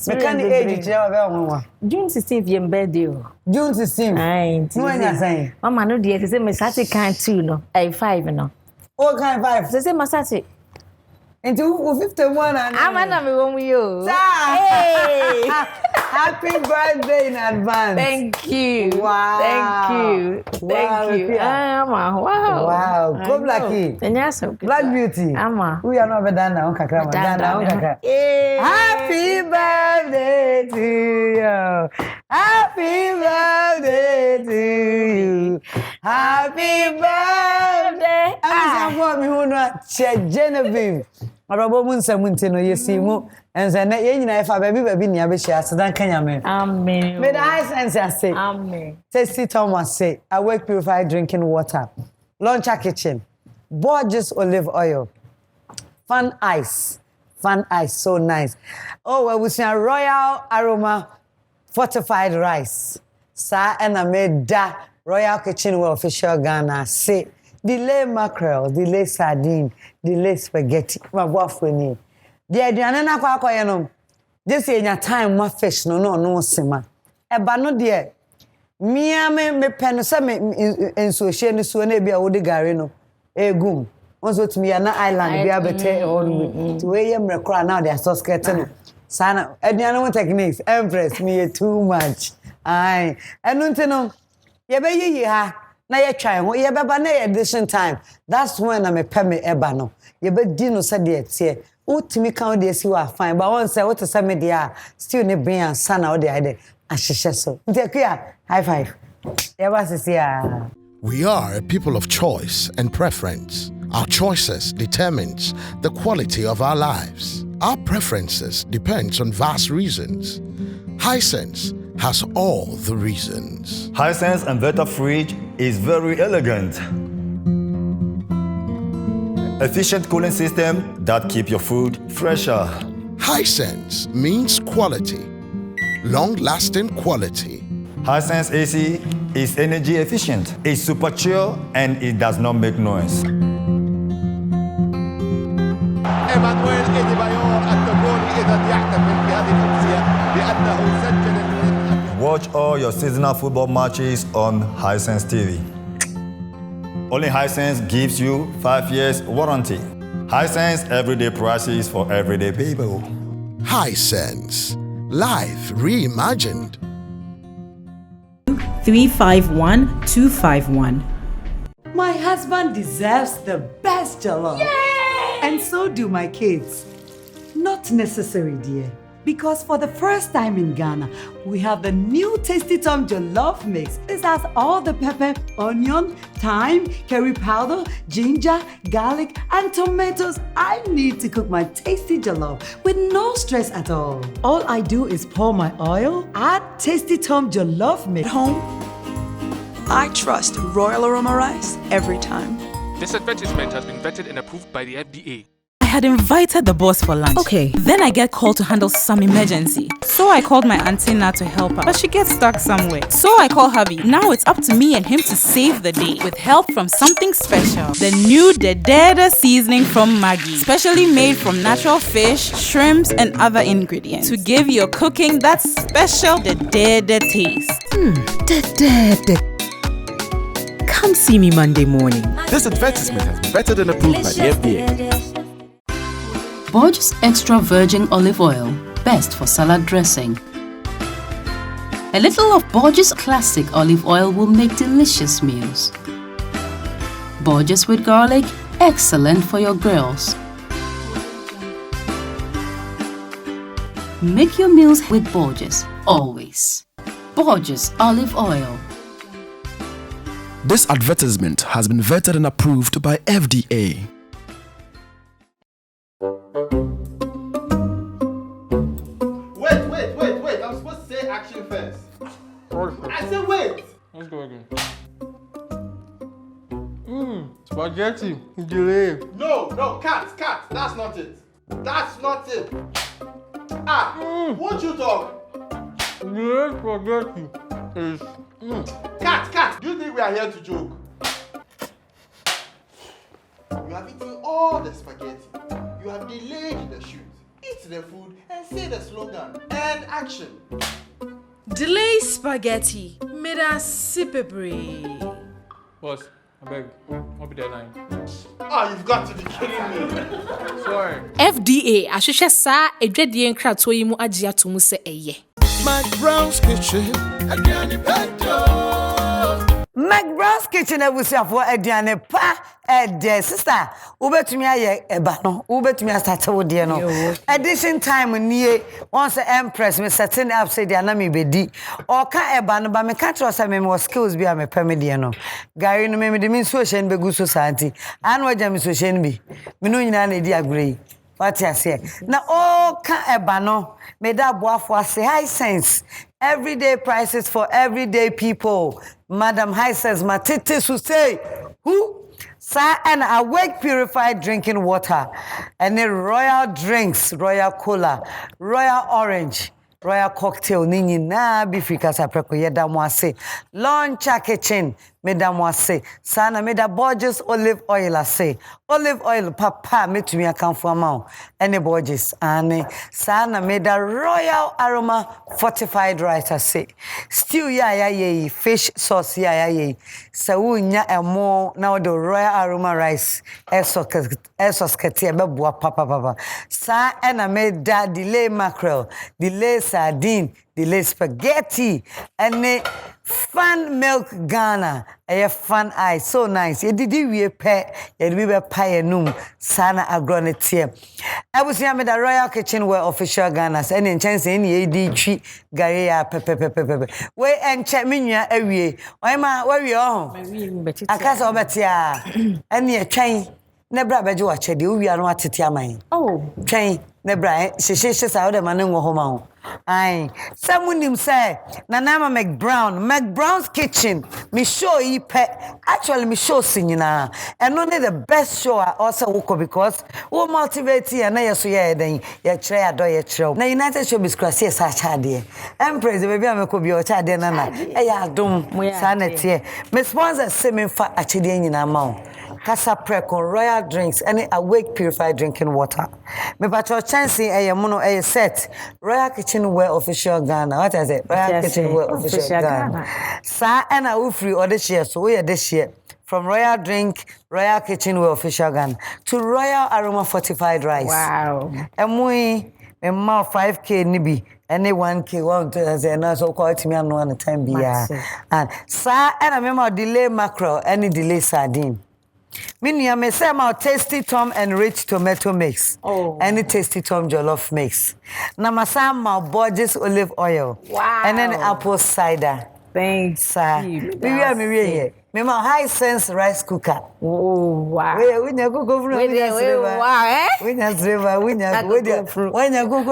Mechanic age, June 16th, you're in bed. June 16th. No, I'm saying. Mamma, no, dear, say Masati can't too, no. I 5, no. All kind 5. Say Masati. Into 51 and I'm another one with you. Hey! Happy birthday in advance. Thank you. Wow. Thank you. Wow. Go Blackie. Black Beauty. We are not done now. Happy birthday to you. Happy birthday to you. Happy birthday. I'm Genevieve. Arabo munsa muntino yesimu enze na yenyina efa baby nia be hia sedan kanya me. Amen. May the Hisense say. Amen. Tasty Thomas say, I work purified drinking water. Launcher kitchen. Gorgeous olive oil. Fun ice, so nice. Oh, well, we see a royal aroma fortified rice. Sa and I made that royal kitchen with official Ghana say. Delay mackerel, delay sardine, delay spaghetti. My boyfriend. The aduane na kwa akoye no. Just in your time my fish no sema. Eba no de mia me pen se me enso hye ne so na bia wo de gare no. Egum. Onso tumi ya na island bia bete on to we yem rekora now they are so scared no. Sana aduane won techniques empress me too much. Ai. Enu ntino ye be yi ha. Na ye try ho ye beba na ye audition time. That's when I'm a peme eba no. Ye be di no se de tie. Utimi kan de si wa fine. But once say what to say me dia still ne bring an sana o de ide ahihye so. Ntia high five. Ye ba sisi ya. We are a people of choice and preference. Our choices determines the quality of our lives. Our preferences depends on vast reasons. Hisense has all the reasons. Hisense inverter fridge is very elegant. Efficient cooling system that keep your food fresher. Hisense means quality, long-lasting quality. Hisense AC is energy efficient. It's super chill and it does not make noise. Watch all your seasonal football matches on Hisense TV. Only Hisense gives you 5 years warranty. Hisense everyday prices for everyday people. Hisense, life reimagined. 351251. My husband deserves the best jollof. Yay! And so do my kids. Not necessary, dear. Because for the first time in Ghana, we have the new Tasty Tom Jollof Mix. This has all the pepper, onion, thyme, curry powder, ginger, garlic, and tomatoes I need to cook my tasty jollof with no stress at all. All I do is pour my oil, add Tasty Tom Jollof Mix. At home, I trust Royal Aroma Rice every time. This advertisement has been vetted and approved by the FDA. I had invited the boss for lunch. Okay. Then I get called to handle some emergency. So I called my auntie Na to help her, but she gets stuck somewhere. So I call hubby. Now it's up to me and him to save the day with help from something special. The new Dedede seasoning from Maggi. Specially made from natural fish, shrimps, and other ingredients to give your cooking that special Dedede taste. Dedede. Come see me Monday morning. This advertisement has been vetted and approved by the FDA. Borges extra virgin olive oil, best for salad dressing. A little of Borges classic olive oil will make delicious meals. Borges with garlic, excellent for your grills. Make your meals with Borges, always. Borges olive oil. This advertisement has been vetted and approved by FDA. Wait. I'm supposed to say action first. I said wait. Let's go again. Spaghetti. Delay. No, cat. That's not it. Won't you talk? Delay spaghetti is... Cat, do you think we are here to joke? You have eaten all the spaghetti. You have delayed the shoot. Eat the food and say the slogan. And action. Delay spaghetti. Made us sipebre. Boss, I beg. I'll be there 9. You've got to be kidding me. Sorry. FDA, ahwehwe saa edwadie nkrato yi mu agye atomu se eye. McBrown's kitchen. McBrown's kitchen ebusiafo aduane pa ede sister ubetumi aye eba no ubetumi start wo de no edition time nie once empress me setting up say dia na me bedi oka eba no ba me ka tro say me skills bi a me peme de no gari no me de me so hye no begu so santi anu aja me so hye no bi me no nyina na edi agree what you say na oka eba no me da boafo ase Hisense everyday prices for everyday people. Madam Hisense matete su say who sa and awake purified drinking water and the royal drinks, royal cola, royal orange, royal cocktail nini na bifika sa preko yeda mo ase launch kitchen Madam wase sana meda Borges olive oil ase olive oil papa metumi akanfo ama ene Borges ane sana meda royal aroma fortified rice ase stew ya ye fish sauce ya ye sawunya emo na the royal aroma rice eso skete beboa papa sa ena meda delay mackerel delay sardine delay spaghetti and fan milk Ghana a fan eye so nice ye didi we pe ye be pie num sana agronetie I was here with the royal kitchenware official Ghana and chance any ye twi gare ya pepe we enche menua awie why ma we oh akasa obetia ene ye twen ne bra beje wa chede o wi anu atete aman twen ne bra hye sa wo de man ngo ho ma ho Aye, someone say, Nanama McBrown's kitchen. Me show you pet. Actually, me show singina. And only the best show I also work because we motivate you and I so yeah then you try do your show. Na United show be scrassy such idea. Empress baby am ko bi o cha de nana. E ya dum sanete. Me sponsor say me fa achide nyina ma. Casa Preko royal drinks any awake purified drinking water. Me pacho chance mono set royal kitchenware official Ghana. What is it? Royal kitchenware official Ghana. Sa and I will free or this year. So we are this year from royal drink, royal kitchenware official Ghana to royal aroma fortified rice. Wow. And we ma 5K nibi. Any 1K, 1 2 so call it me no one time be and sa and I remember delay mackerel any delay sardine. Minya me say my tasty tom and rich tomato mix. Any tasty tom jollof mix. Na masam my Borges olive oil. Wow. And then apple cider. Thanks, sir. Me my Hisense rice cooker. Oh wow. We nya go from we nya silver. We nya go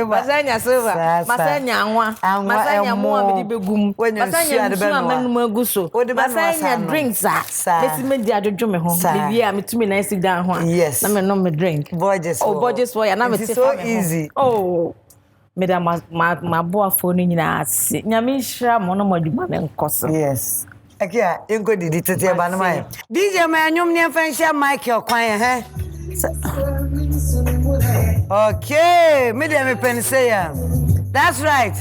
masanya silver. Masanya anwa. Masanya mo amedi begum. Masanya nsu amanu aguso. Masanya drinks Mesi me di adodwo me ho. Bibi a metumi na sit down ho. Yes. Na me no me drink. Borges. Oh Borges for ya na me take so easy. Oh. Meda ma boa phone nyina ase. Nyame hira mo no maduma me nkoso. Yes. Akia, ingo didi tete ba na mai. DJ ma anyum ne fan share Michael kwan he. Okay, me dey me pen say ya. That's right.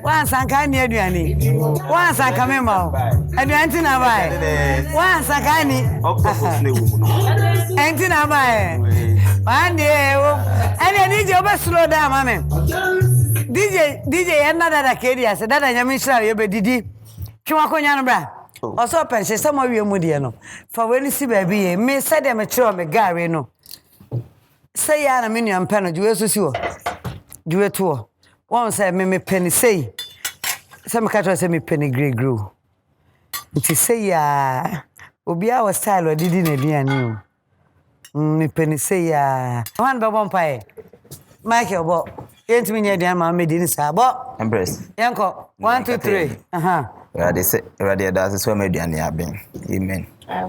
Once I can hear you, once I come in, and you ain't buy. Once I can, ain't buy. One day, and DJ over slow down, mamma. DJ, another Acadia said that I am in Shabby, Didi. Chuakoyan bra. Also, pension, some of you Mudiano. For when you see baby, me said I'm a chum, a Gary, no. Say, I'm a minion panel, you also see. Do it too. One said, me penny say. Some catcher say me penny grey grew. It is say, Obi our style or didn't a new. Me penny say, one by one pie. Michael, but ain't me near the mamma made in Sabo. Embrace. Yanko, 1, 2, 3. They say, rather, that's so many and yabbing. Amen. I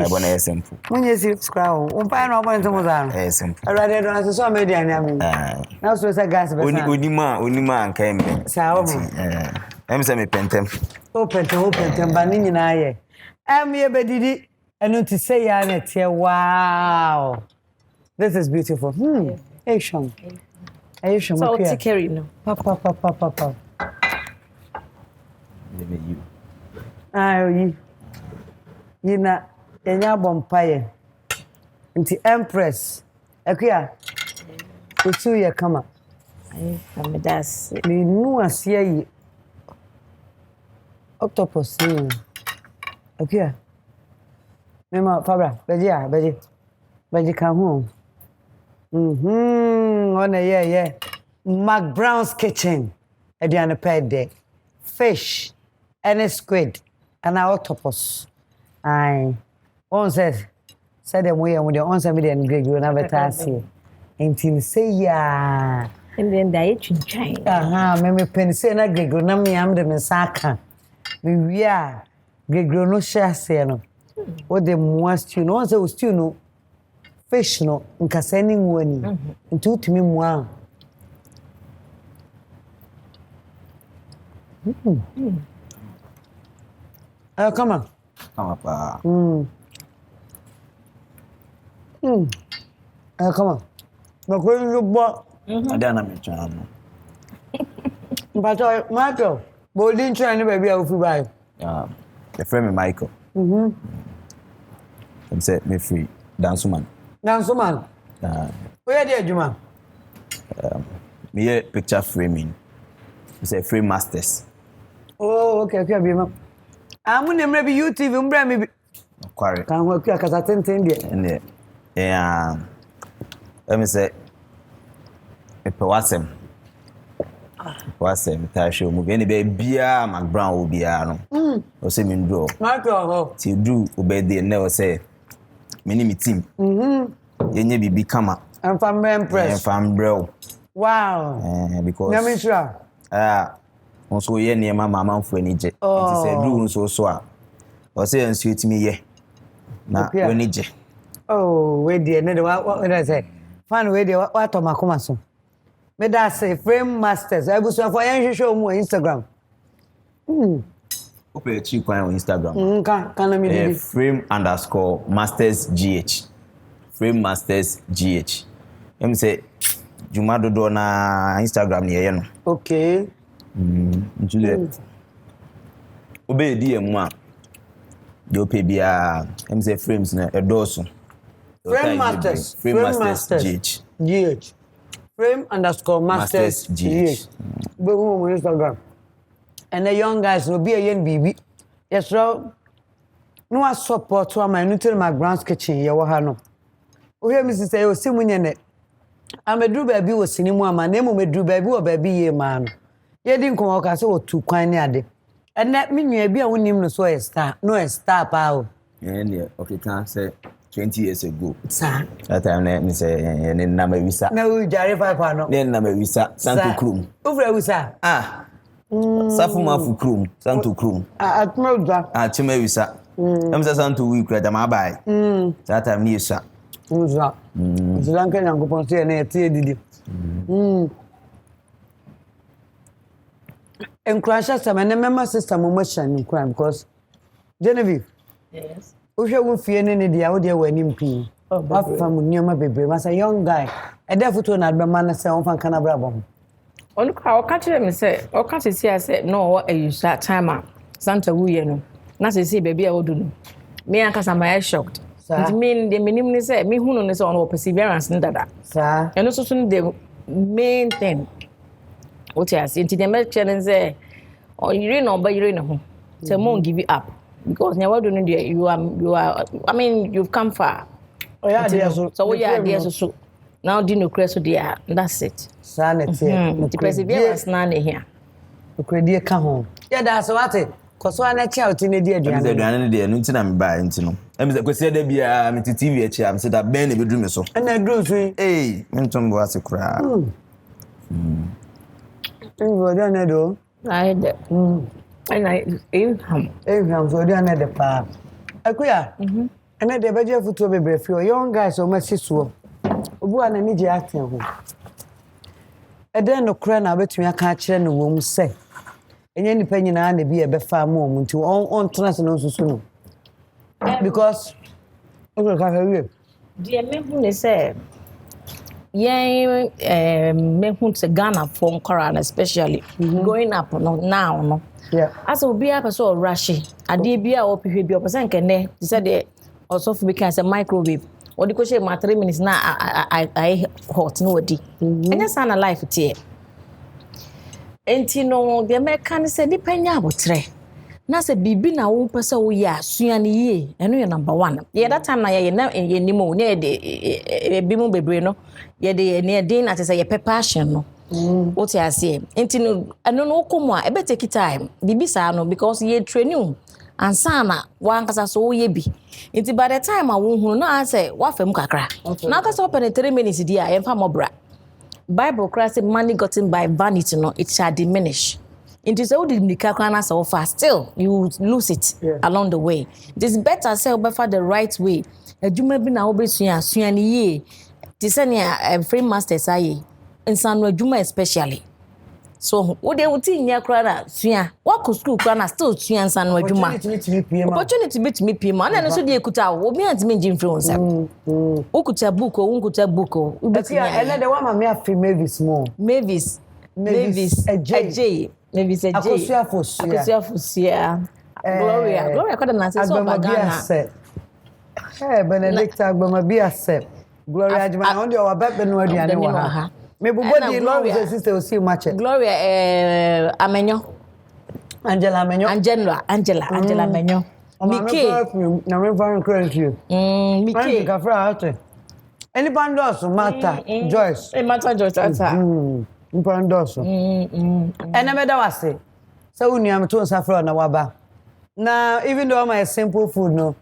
want to simple. When you see scroll, umpire no one to Mozan. Simple. I rather don't have so many and yamming. Now, so it's a gas. Unima came. So, I'm semi pentem. Open, banning in I. I'm here, Bedidi, and not to say, Annette, wow. This is beautiful. Asian. So, take care, you know. Papa. You. You know, and your bumpire. Into Empress. Akia. Usu ya kama. That's me no asia yi. Octopus ni. Akia. Mema Fabra, beji kan ho. Ona yeah. McBrown's kitchen. Ediane pede. Fish and a squid and an octopus. Aye. On said them way with the on million Greg you never tassi. Until say ya. And then they change. Me pen say na Greg na me am de mesaka. We are Greg no share say no. What the most you know say stew no fish no nka sani woni. Ntu timi mu a. Come on. Come up. Come on. No going to bo. I don't know. But Michael, boarding train baby I will buy. The friend Michael. Them say me free dance man. Where there Juma? Me picture framing. It's a frame masters. Oh, okay, be ma. Amu nemre bi YouTube mbra me bi. Kware. Kan ho akua kasa tenten de. Ene. Let me say prowess. Ta show mu be be bia McBrown will be no. O say me ndro. Michael. Ti do obede na o say me ni me team. Yenye bibi kama. I'm from Empress. I'm from bro. Wow. Because Nyamisha. Also ye near mama for any jet. It is a do so or say and sweet me ye. Na when je. Oh, wait there. No, what I say? Fan wait there. What to makoma so? Me da say frame masters. I was for yan show mu Instagram. Open cheap on Instagram. Can me frame_masters_gh. Frame masters gh. Let me say Juma do na Instagram ni no. Okay. Juliet. Obe DM a. Do pay bia. Let me say frames na edoso. Frame masters gh. Frame_masters gh. Be who on Instagram. And the young guys no be a yen bibi. Yes, so no support to my new McBrown's kitchen ye wo ha no. O hear me say o si munye ne. Amedru baby wo sinimu ama na emu medru baby wo baby ye ma no. Ye di nko ka se wo tu kwan ne ade. Ene me nua bi a wonim no so e star. No e star pa o. Yeah, okay, can say 20 years ago. Sir. That time me say ne na ma wisa. Na we jare pa no. Ne na ma wisa Santo Krum. Ufra wisa. Safu mafu Krum, Santo Krum. Atma uja. Chima wisa. Em say Santo we kra da ma bai. That time ni isa. Uza. Zilanka nyankopon se na etie didi. Encourage some and member system mo machine crime because Genevieve. Yes. Uhwe wo fie ne ne dia wo dia wani mpi. Afa mu nioma bebre masa young guy. E da foto na adbema na se on fan kana brabom. On ka o ka kire me say o ka se say no e use that time Santa wuye no. Na se baby e wodu no. Me anka sama I shocked. It mean the minimum say me who no say on perseverance ndada. Sir. And also the main thing. What you say? Into the make challenge say, or you know, but you know, so won't give you up because never do you are. I mean, you've come far. Oh yeah, so we are there so. Now do no crash there. That's it. Sanity. The perseverance now here. The credit come home. Yeah, that's what it. Cause one next out in the day. The aduane dey no ntina me buy ntino. Em say kwesi da bia me TV echi am say da ben na bedru me so. And I do say, eh, me ntom bo ase kura. You don't know. I did. And I Abraham so dey na the pa. Akuya. And na dey beje futu bebre fi o young guys so ma sisuo. Obu ana ni je aten ho. E den no kura na betumi aka kire no wo mu se. Enye nipa nyina na bi e be fa ma omu nti on trans no susu no. Because okay ka hewe. The me who say me who say Ghana for Koran especially going up now no. Yeah. As obi a person rush ade bia o pehwe bi o person kene say the also for because a microwave or the question ma 3 minutes na I hot no odi. And that's an life tie. Enti no the American say depenya abotre. Na say bibi na wo pese wo ya sua ne ye eno ye number 1. Ye that time na ye nimo ne de bi mu bebre no ye de ne din na say ye passion no. What you say? Enti no eno no komo a e be take time. Bibi sa no because ye training ansa na wan kasa so wo ye bi. Enti by the time a wo hu na say wa fam kakra. Na kasa open 3 minutes dia ye fa mobra. Bible Christ money gotten by vanity no it shall diminish. Into so did Nikakana so fast still you lose it along the way. It is better say for the right way. Adwuma bi na wo besua ni ye. Ti se ne free masters aye. Insano adwuma especially. So wo dey wuti nya kra na sua. Wa ko school kra na still sua insano adwuma. Opportunity bit me pm. Na no so dey kuta wo bi antime njim free wonsa. Wo kuta book o wo kuta book o. Ele de wa ma me afi Mavis mo. Mavis AJ. Mavis AJ. Akosua fosia. Gloria kwada na say so bagana. Benedict agbama bi accept. Gloria ajima na on dey oba no aduane wa ha. Me bubo di no sister o see match. Gloria Amenyo. Angela Amenyo. Mike na me van credit you. Mike ka fra ate. Any bandos Martha Joyce. Martha Joyce ata. Bandos. Ena me da wase. So unuam to safra na waba. Na even though my simple food no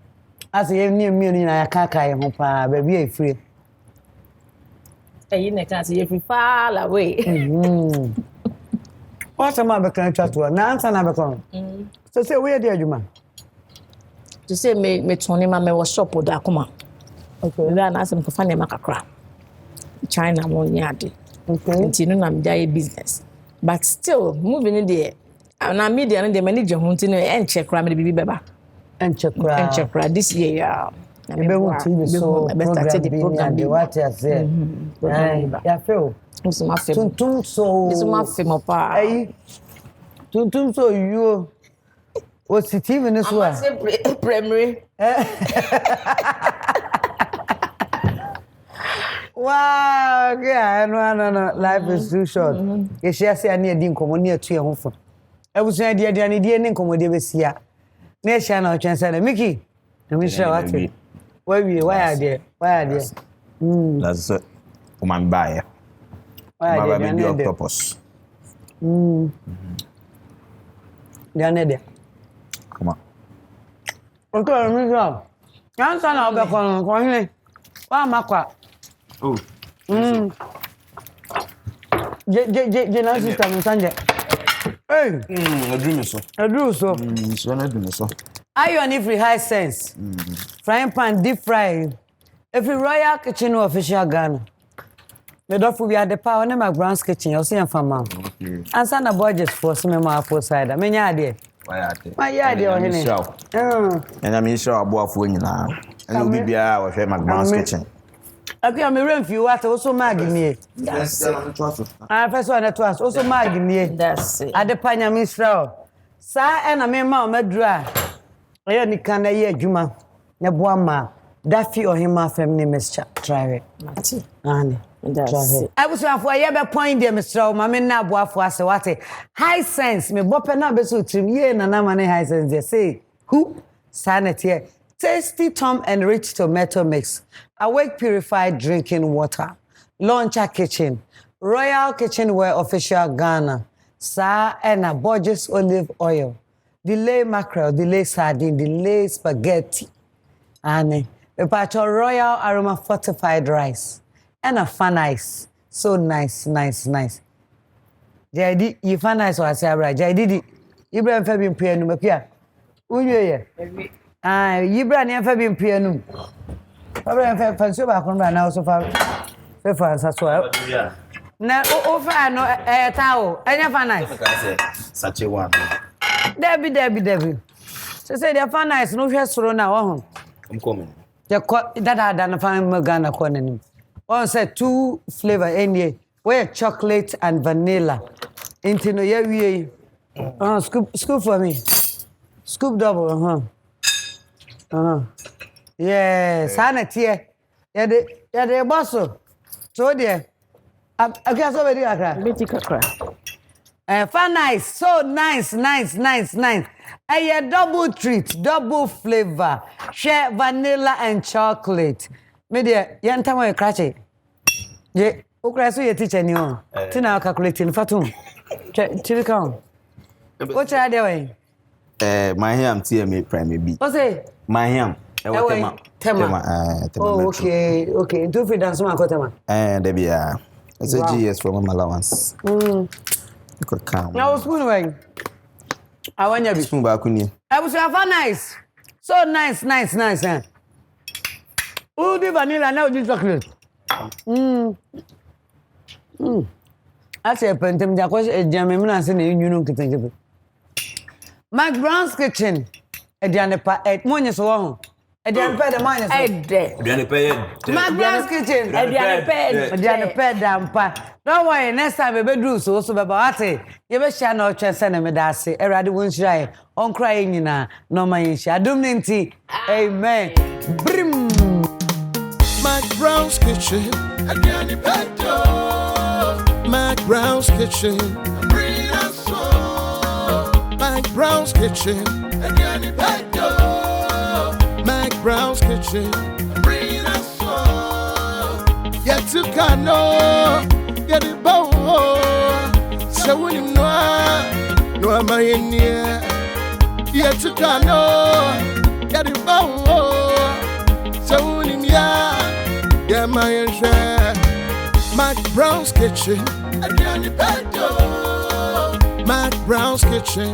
as you near me na yakaka ho pa ba bi e free. You next as you far away. What am I becoming to na answer na become. So say where dey adwuma. To say me tony ma me was shop oda kuma. Okay. Then as me ko fa ne makakra. China mo nyade. Okay. Nti no na me dey business. But still moving in there. Na media no dey manage ho nti no en check ra me bibi beba. En check ra this year yeah. Na be want to so program the what you say. Ya feel. Tuntum so. This ma fe mo pa. Ai. Tuntum so you. What's it even this one? Primary. Wow, yeah, no. Life is too short. You share say ani edi nkomo ne atu e ho fo. Ebusun adi ani die ne nkomo de besia. Na share na otwen say na Mickey. Na me share what? Why are there? That's it. Woman buy. Why are there? Maybe octopus. They are there. Come on. Okay, me go. Answer na obe kon hile. Wa makwa. Oh. Je na sister me sanje. Hey. Adru so. So na adru so. Iron every Hisense. Frying pan deep fry. Every Royal Kitchen official Ghana. Me do fu we at the power na McBrown's kitchen. You see am for man. Okay. Answer na budget for some more outside. Me nya ade. Why ade o hene. And I'm sure aboafo nyina. And obi bia wo hwe McBrown's kitchen. Abi am remfi what also Maggi nie. Yes. First one to us also Maggi nie. That's it. Ade panya Israel. Sa e na me ma o madura. Oya ni kan na ye adwuma. Ne boa ma. Daffy or him feminine mixture. Try it. Annie. I was for a year point, dear Mr. Mamma Nabwa for us. What Hisense me bopper number so to me and Namane Hisense. They say, who? Sanity. Tasty Tom and rich tomato mix. Awake purified drinking water. Launcher kitchen. Royal Kitchenware official Ghana. Sa and a Borges olive oil. Delay mackerel, delay sardine, delay spaghetti. And a patch of royal aroma fortified rice. And a fan ice. So nice. Jadi, you fan ice or Sarah. Jadi, you bring Fabian Piano, Mapia. Who you here? You bring Fabian Piano. Fabian Fancy back on now so far. France as well. Now, over no towel. And your fan ice. Such a one. Debbie. So say the fan ice, no just throw now. I'm coming. That I done a fan Ghana corner. One said 2 flavor any where chocolate and vanilla. Into no yeah scoop for me. Scoop double, Yes, sanity. Yeah, the boss. So dear. I guess already fan nice, so nice. A double treat, double flavor. Share vanilla and chocolate. Media, yantama crache. Ye, ukrasu ye teacher ni o. Tina calculating fatum. Chili count. What are they doing? My ham TMA prime B. What's it? My ham. Tema. Oh, okay. Do free dance man ko tema. There be it's a GS for my allowance. You could count. Now spoon way. I want you to spoon back on you. I was so nice. So nice. Oh, the vanilla now the chocolate. I say pentem ja ko ejame me na se na enyunu nkitenje. McBrown's kitchen. Ediane pa monye so ho. Ediane pa de monye so. Ediane pa McBrown's kitchen. Ediane pa dampa. Don't worry, next time we be do so baba ate. Ye be sha na otwe se na me da ase. Erade won hira on cry nyina no man hira. Adom nti. Amen. Brim. McBrown's kitchen. Ediane pa do. McBrown's kitchen. Bring us so. McBrown's kitchen. Ediane pa do. McBrown's kitchen. Bring us so. Yet to cano. Get it bow. So when you know, no am I in here. Yet to cano. Get it bow. So when you know, yeah, my share. McBrown's kitchen. McBrown's kitchen.